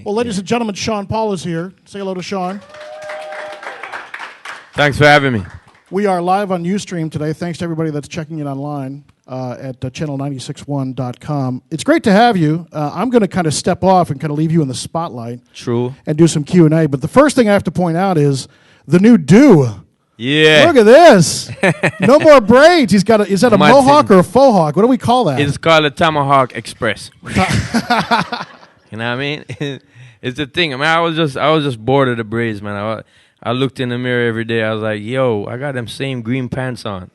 Well, ladies and gentlemen, Sean Paul is here. Say hello to Sean. Thanks for having me. We are live on Ustream today. Thanks to everybody that's checking in online at channel961.com. It's great to have you. I'm going to kind of step off and kind of leave you in the spotlight. True. And do some Q&A. But the first thing I have to point out is the new do. Yeah. Look at this. No more braids. He's got is that a mohawk or a faux hawk? What do we call that? It's called a Tomahawk Express. You know what I mean? It's the thing. I mean, I was just bored of the braids, man. I looked in the mirror every day. I was like, yo, I got them same green pants on.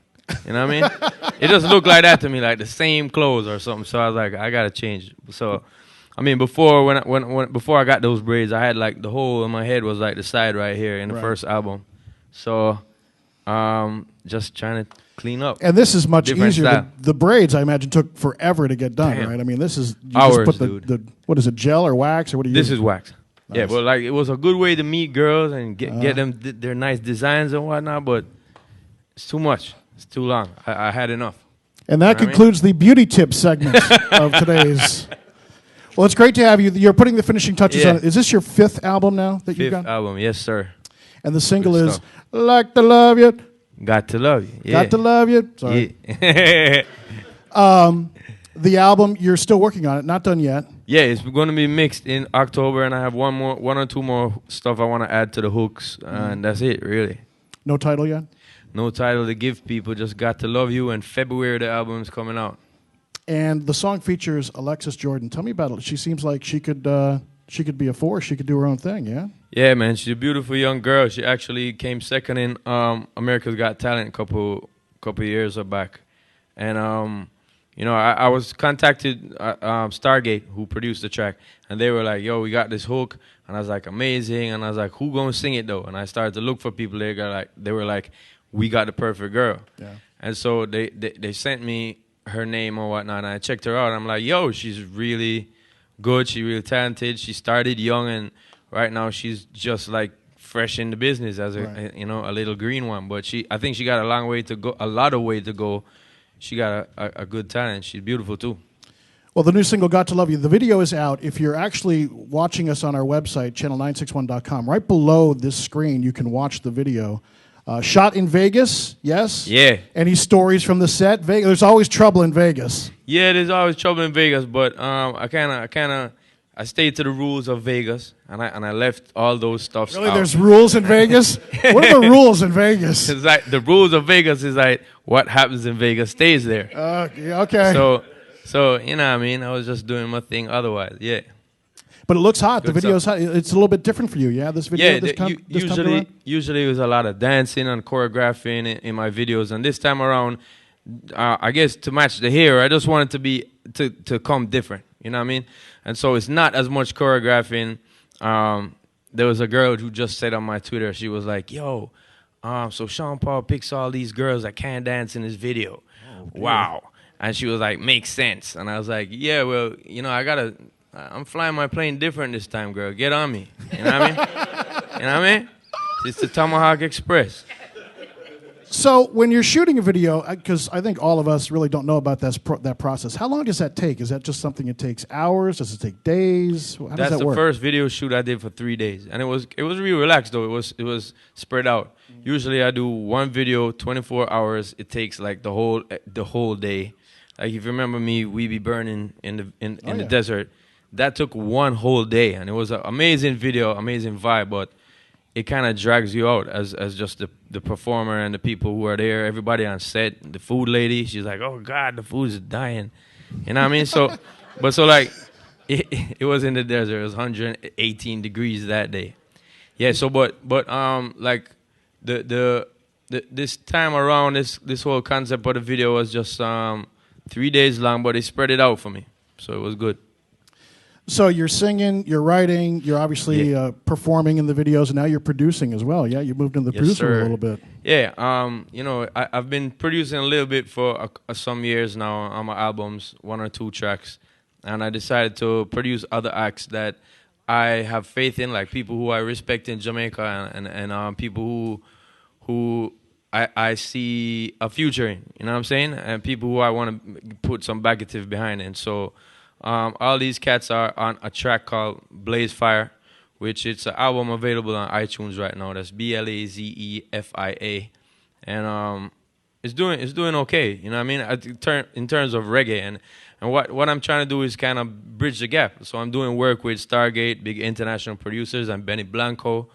You know what I mean? It just looked like that to me, like the same clothes or something. So I was like, I gotta change. So, I mean, before I got those braids, I had like the hole in my head was like the side right here in the first album. So, just trying to clean up. And this is much easier. The braids, I imagine, took forever to get done, right? I mean, this is you hours, just put the what is it, gel or wax or what do you? This is wax. Nice. Yeah, but like it was a good way to meet girls and get them their nice designs and whatnot. But it's too much. It's too long. I had enough. And that concludes the beauty tip segment of today's. Well, it's great to have you. You're putting the finishing touches on it. Is this your fifth album now that you've got? Fifth album, yes, sir. And the single is "Like to Love You." Got to love you. Yeah. Got to love you. Sorry. Yeah. The album, you're still working on it, not done yet. Yeah, it's going to be mixed in October, and I have one or two more stuff I want to add to the hooks, and that's it, really. No title yet? No title to give people, just Got to Love You, and February the album's coming out. And the song features Alexis Jordan. Tell me about it. She seems like she could be a force. She could do her own thing, yeah? Yeah, man, she's a beautiful young girl. She actually came second in America's Got Talent a couple years back. And, you know, I was contacted Stargate, who produced the track, and they were like, yo, we got this hook. And I was like, amazing. And I was like, who gonna sing it, though? And I started to look for people. They were like, we got the perfect girl. Yeah. And so they sent me her name or whatnot, and I checked her out. I'm like, yo, she's really good. She's really talented. She started young, and right now she's just like fresh in the business as a little green one. But I think she got a long way to go, a lot of way to go. She got a good talent. She's beautiful too. Well, the new single, Got to Love You, the video is out. If you're actually watching us on our website, channel961.com, right below this screen, you can watch the video. Shot in Vegas, yes? Yeah. Any stories from the set? There's always trouble in Vegas. Yeah, there's always trouble in Vegas, but I stayed to the rules of Vegas, and I left all those stuff. Really, there's rules in Vegas? What are the rules in Vegas? It's like the rules of Vegas is like what happens in Vegas stays there. Okay. So you know what I mean? I was just doing my thing otherwise, yeah. But it looks hot. The video's hot. It's a little bit different for you, yeah? This video. Yeah. Usually it was a lot of dancing and choreographing in my videos, and this time around, I guess to match the hair, I just wanted to come different. You know what I mean? And so it's not as much choreographing. There was a girl who just said on my Twitter, she was like, yo, so Sean Paul picks all these girls that can't dance in his video. Oh, wow. And she was like, makes sense. And I was like, yeah, well, you know, I'm flying my plane different this time, girl. Get on me. You know what I mean? You know what I mean? It's the Tomahawk Express. So when you're shooting a video, because I think all of us really don't know about that process, how long does that take? Is that just something that takes hours? Does it take days? How does that work? That's the first video shoot I did for 3 days. And it was really relaxed, though. It was spread out. Usually I do one video, 24 hours. It takes like the whole day. Like if you remember me, We Be Burning in the desert. That took one whole day, and it was an amazing video, amazing vibe, but it kind of drags you out as just the performer and the people who are there, everybody on set. The food lady, she's like, oh, God, the food's dying. You know what I mean? So like, it was in the desert. It was 118 degrees that day. Yeah, so but like this time around, this whole concept of the video was just 3 days long, but they spread it out for me, so it was good. So you're singing, you're writing, you're obviously performing in the videos, and now you're producing as well. Yeah, you moved into the producer a little bit. Yeah, you know, I've been producing a little bit for some years now on my albums, 1 or 2 tracks, and I decided to produce other acts that I have faith in, like people who I respect in Jamaica, and people who I see a future in. You know what I'm saying? And people who I want to put some backgative behind, and so. All these cats are on a track called Blaze Fire, which it's an album available on iTunes right now. That's BLAZEFIA, and it's doing okay. You know what I mean? In terms of reggae, and what I'm trying to do is kind of bridge the gap. So I'm doing work with Stargate, big international producers, and Benny Blanco,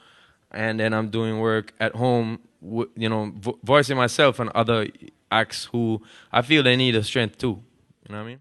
and then I'm doing work at home, voicing myself and other acts who I feel they need a strength too. You know what I mean?